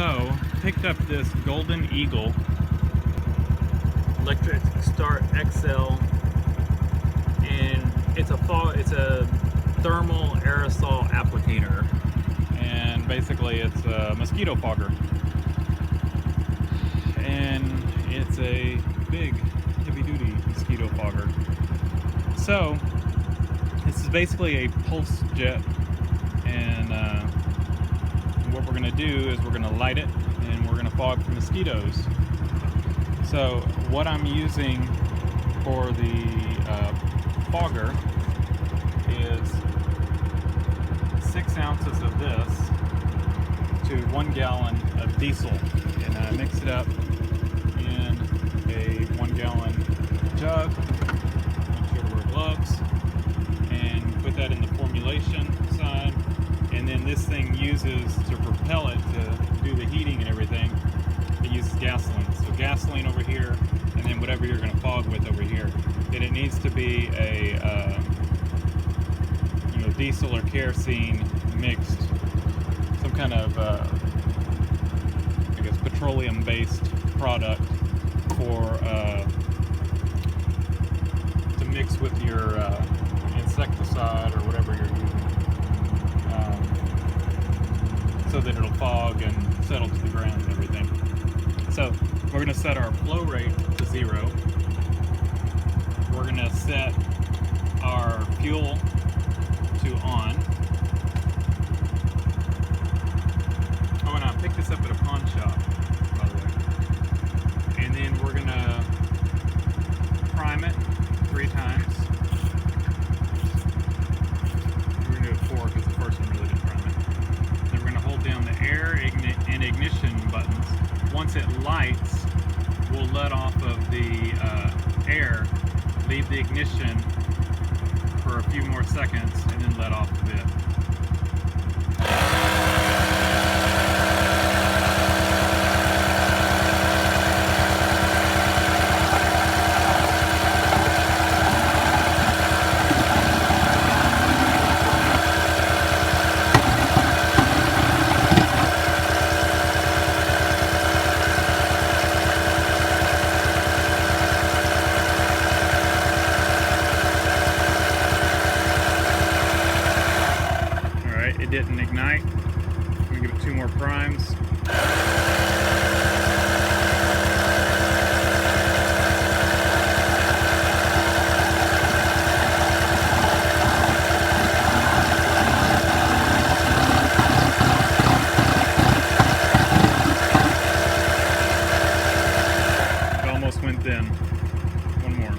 So, picked up this Golden Eagle Electric Start XL, and it's a thermal aerosol applicator, and basically it's a mosquito fogger, and it's a big heavy-duty mosquito fogger. So this is basically a pulse jet, and what we're going to do is we're going to light it and we're going to fog for mosquitoes. So what I'm using for the fogger is 6 ounces of this to 1 gallon of diesel, and I mix it up in a 1 gallon jug. Make sure to wear gloves and put that in the formulation side, and then this thing uses to propel it to do the heating and everything. It uses gasoline. So gasoline over here, and then whatever you're going to fog with over here. And it needs to be a diesel or kerosene mixed, some kind of I guess petroleum-based product for to mix with your insecticide or whatever you're using, so that it'll fog and settle to the ground and everything. So we're going to set our flow rate to 0. We're going to set our fuel to on. Oh, and I picked this up at a pawn shop, by the way. And then we're going to prime it 3 times. We're going to do it 4 because the first one really didn't prime it. Then we're going to hold down the air and ignition buttons. Once it lights, we'll let off of the air, leave the ignition for a few more seconds, and then let off the bit. It didn't ignite. I'm going to give it 2 more primes. It almost went thin. 1 more.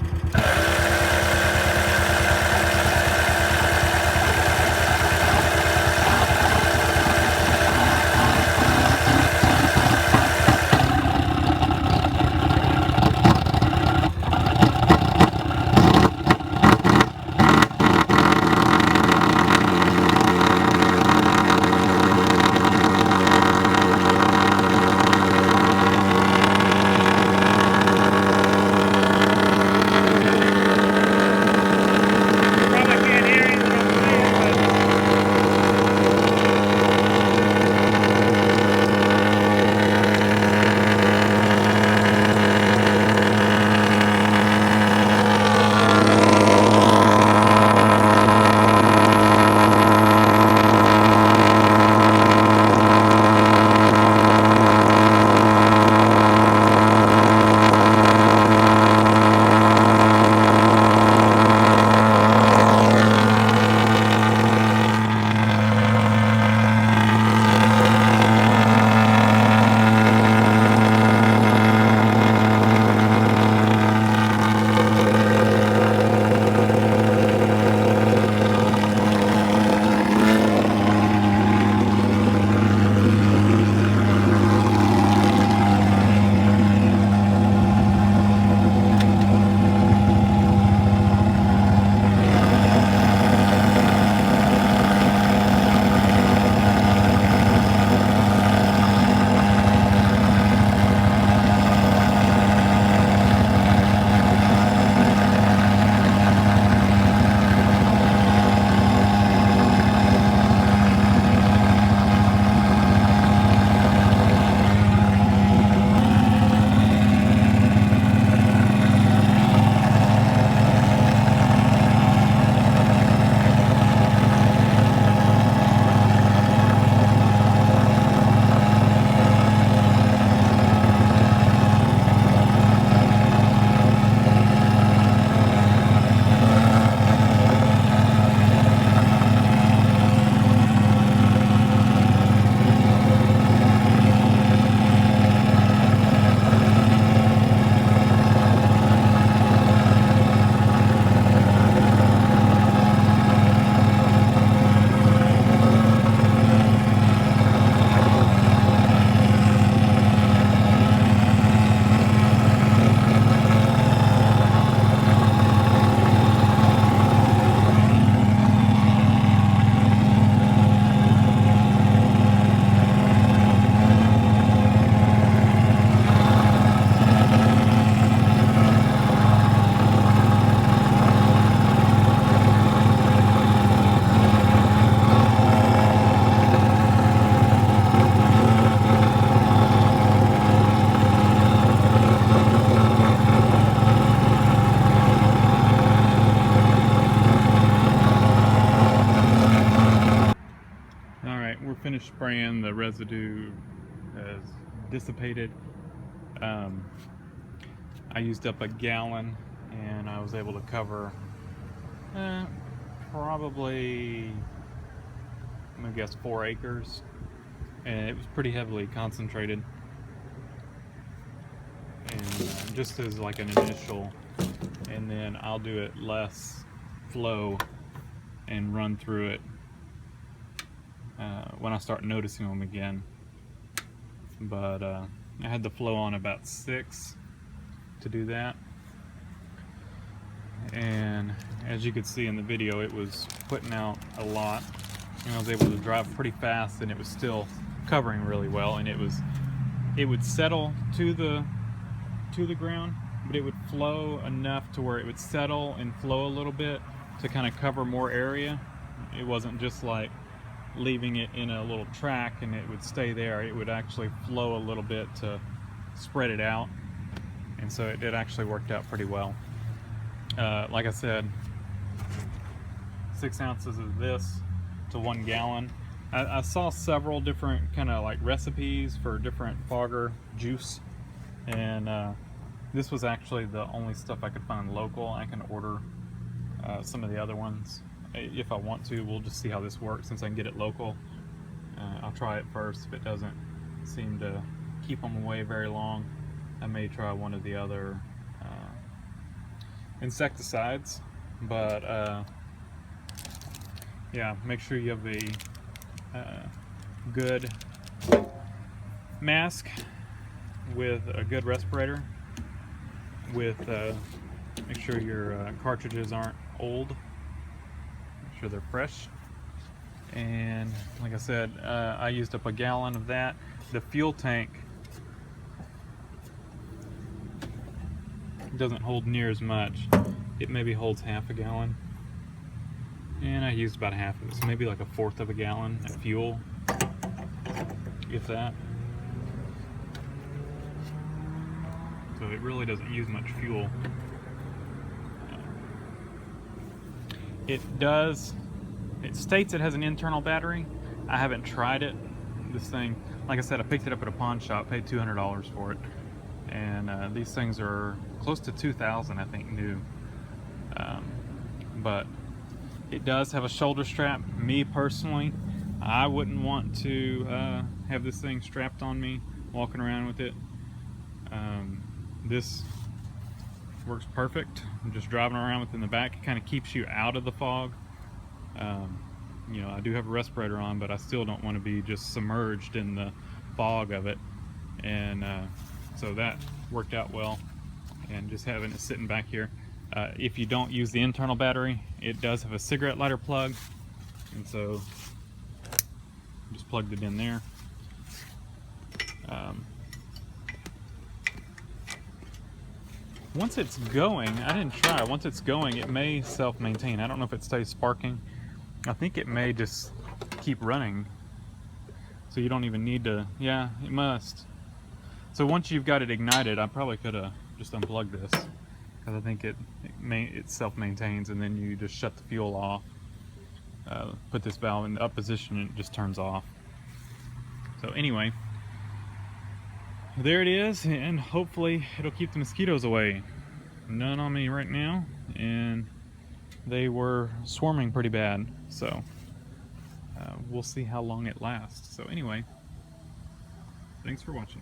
finished spraying, the residue has dissipated. I used up a gallon, and I was able to cover probably, I'm gonna guess 4 acres, and it was pretty heavily concentrated. And just as like an initial, and then I'll do it less flow and run through it when I start noticing them again. But I had the flow on about 6 to do that, and as you could see in the video, it was putting out a lot, and I was able to drive pretty fast, and it was still covering really well, and it would settle to the ground, but it would flow enough to where it would settle and flow a little bit to kind of cover more area. It wasn't just like leaving it in a little track and it would stay there. It would actually flow a little bit to spread it out, and so it actually worked out pretty well. Like I said, 6 ounces of this to 1 gallon. I saw several different kind of like recipes for different fogger juice, and this was actually the only stuff I could find local. I can order some of the other ones if I want to. We'll just see how this works since I can get it local. I'll try it first. If it doesn't seem to keep them away very long, I may try one of the other insecticides. But yeah, make sure you have a good mask with a good respirator, with make sure your cartridges aren't old, make sure they're fresh. And like I said, I used up a gallon of that. The fuel tank doesn't hold near as much. It maybe holds half a gallon, and I used about half of it, so maybe like 1/4 of a gallon of fuel, if that. So it really doesn't use much fuel. It states it has an internal battery. I haven't tried it. This thing, like I said, I picked it up at a pawn shop, paid $200 for it, and these things are close to $2,000, I think, new. But it does have a shoulder strap. Me personally, I wouldn't want to have this thing strapped on me walking around with it. This works perfect. I'm just driving around with it in the back. It kind of keeps you out of the fog. You know, I do have a respirator on, but I still don't want to be just submerged in the fog of it. And so that worked out well. And just having it sitting back here. If you don't use the internal battery, it does have a cigarette lighter plug, and so just plugged it in there. Once it's going, I didn't try. Once it's going, it may self-maintain. I don't know if it stays sparking. I think it may just keep running. So you don't even need to, yeah, it must. So once you've got it ignited, I probably could have just unplugged this, because I think it self-maintains, and then you just shut the fuel off, put this valve in the up position, and it just turns off. So anyway, there it is, and hopefully it'll keep the mosquitoes away. None on me right now, and they were swarming pretty bad, so we'll see how long it lasts. So anyway, thanks for watching.